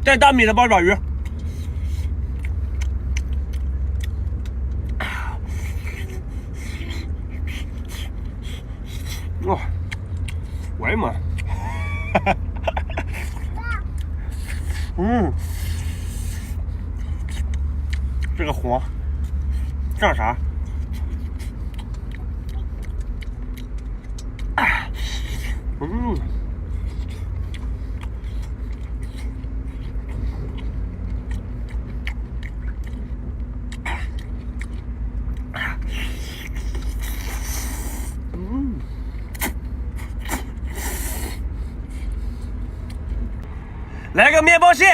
带大米的八爪鱼。哇，我的妈！这个黄，像啥？来个面包蟹，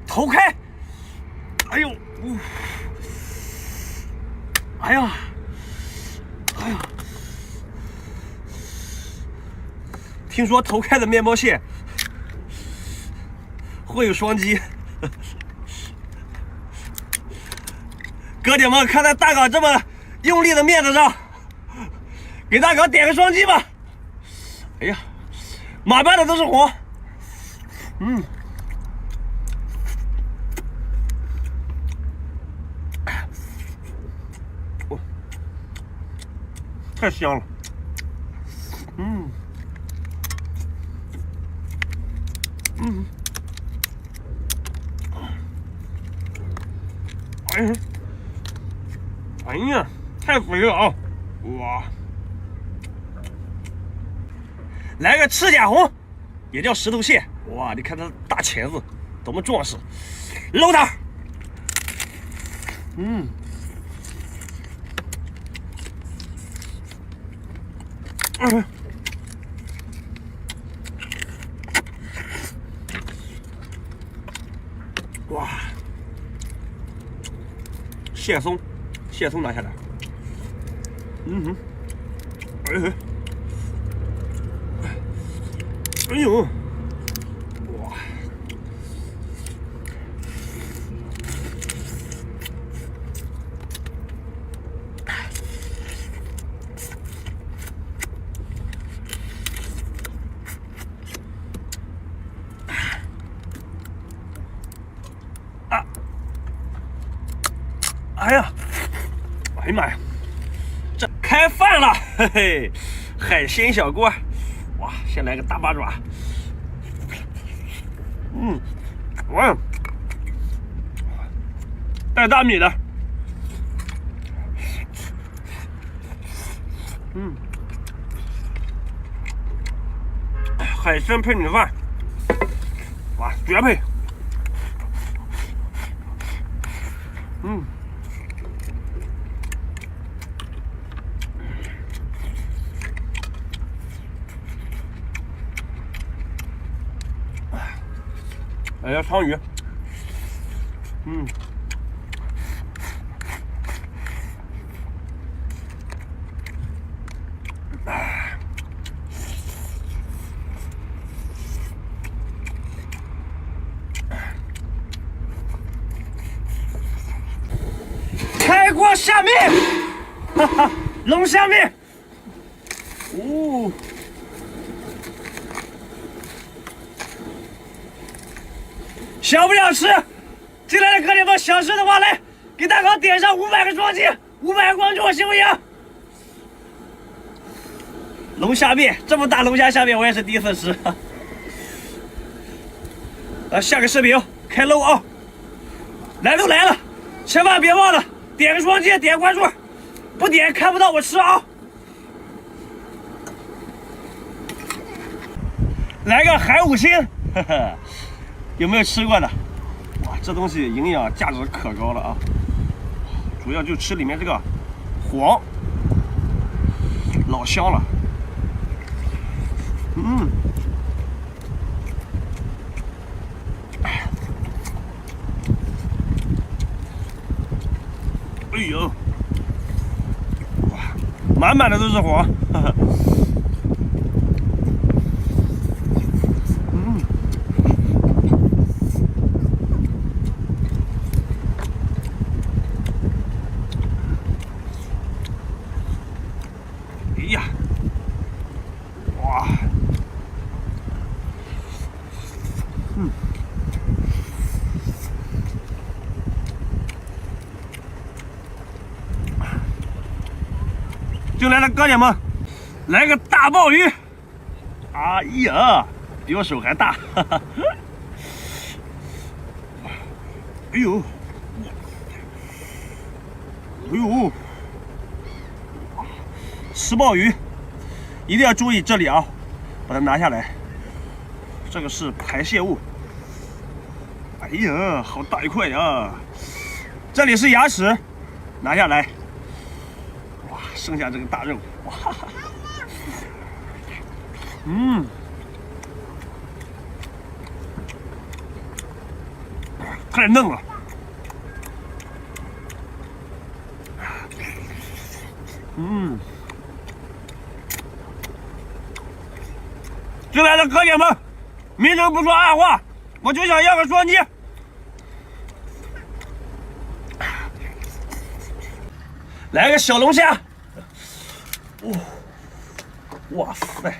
头开！哎呦，哎呀，哎呀！听说头开的面包蟹会有双击。哥姐们，看在大港这么用力的面子上，给大港点个双击吧！哎呀，满半的都是黄。太香了，哎呀，太肥了啊！哇，来个赤甲红，也叫石头蟹。哇，你看它大钳子多么壮实，搂它。哇，蟹松拿下来。哎呦，哇！哎呀，哎呀妈呀，这开饭了，嘿嘿，海鲜小锅，哇，先来个大八爪，哇，带大米的，海参配米饭，哇，绝配，来个鲳鱼，开锅下面，哈哈，龙虾面，想不想吃？进来的哥姐们想吃的话，来给大港点上500个双击，500个关注，行不行？龙虾面，这么大龙虾下面我也是第一次吃。下个视频开漏啊！来都来了，千万别忘了点个双击，点关注，不点看不到我吃啊！来个海五星，呵呵，有没有吃过的？哇，这东西营养价值可高了啊！主要就吃里面这个黄，老香了。哎呦，哇，满满的都是黄，呵呵。哎呀，哇，进来的哥姐们，来个大鲍鱼！哎呀，比我手还大！哈哈。哎呦，哎呦，吃鲍鱼一定要注意这里啊，把它拿下来，这个是排泄物。哎呀，好大一块呀！这里是牙齿，拿下来。哇，剩下这个大肉，哇！太嫩了。进来的哥姐们，明人不说暗话，我就想要个双击。来个小龙虾，哇塞，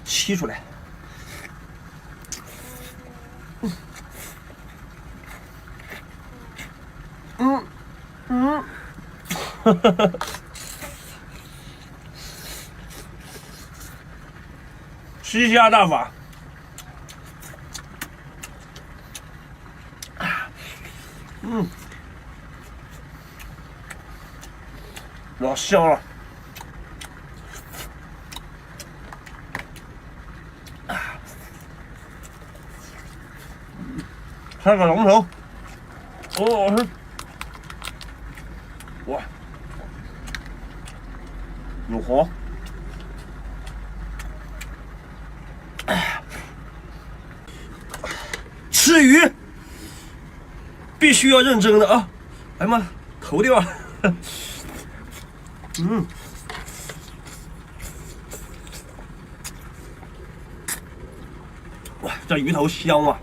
吸出来，吸虾大法。老香了，开个龙头，哇，有黄，吃鱼必须要认真的啊！哎呀妈，头掉了。哇，这鱼头香啊！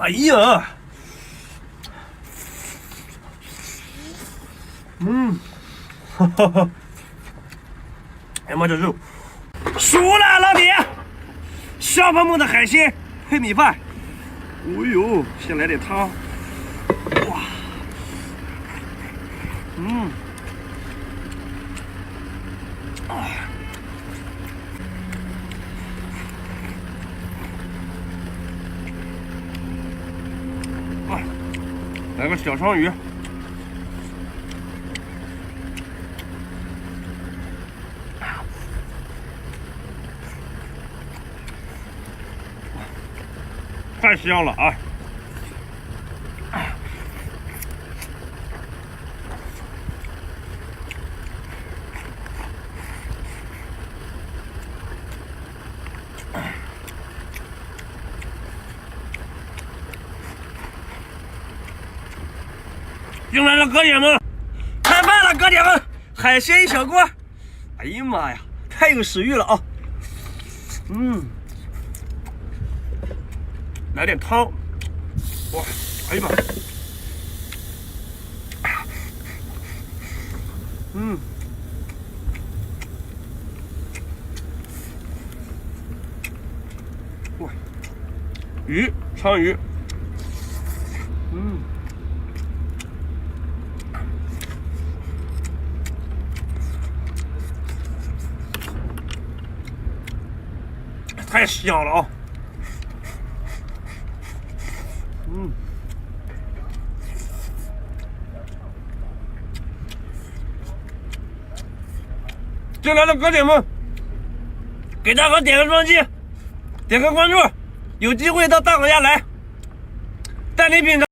哎呀，哈哈，哎呀妈，这肉熟了，老铁！小朋友的海鲜配米饭，哦呦，先来点汤，哇，来个小双鱼，太香了啊！进来了，哥姐们，开饭了，哥姐们，海鲜一小锅。哎呀妈呀，太有食欲了啊！来点汤，哇，哎呀妈，哇，鱼，鲳鱼，太香了啊！进来的哥姐们，给大哥点个双击，点个关注，有机会到大哥家来，带你品尝。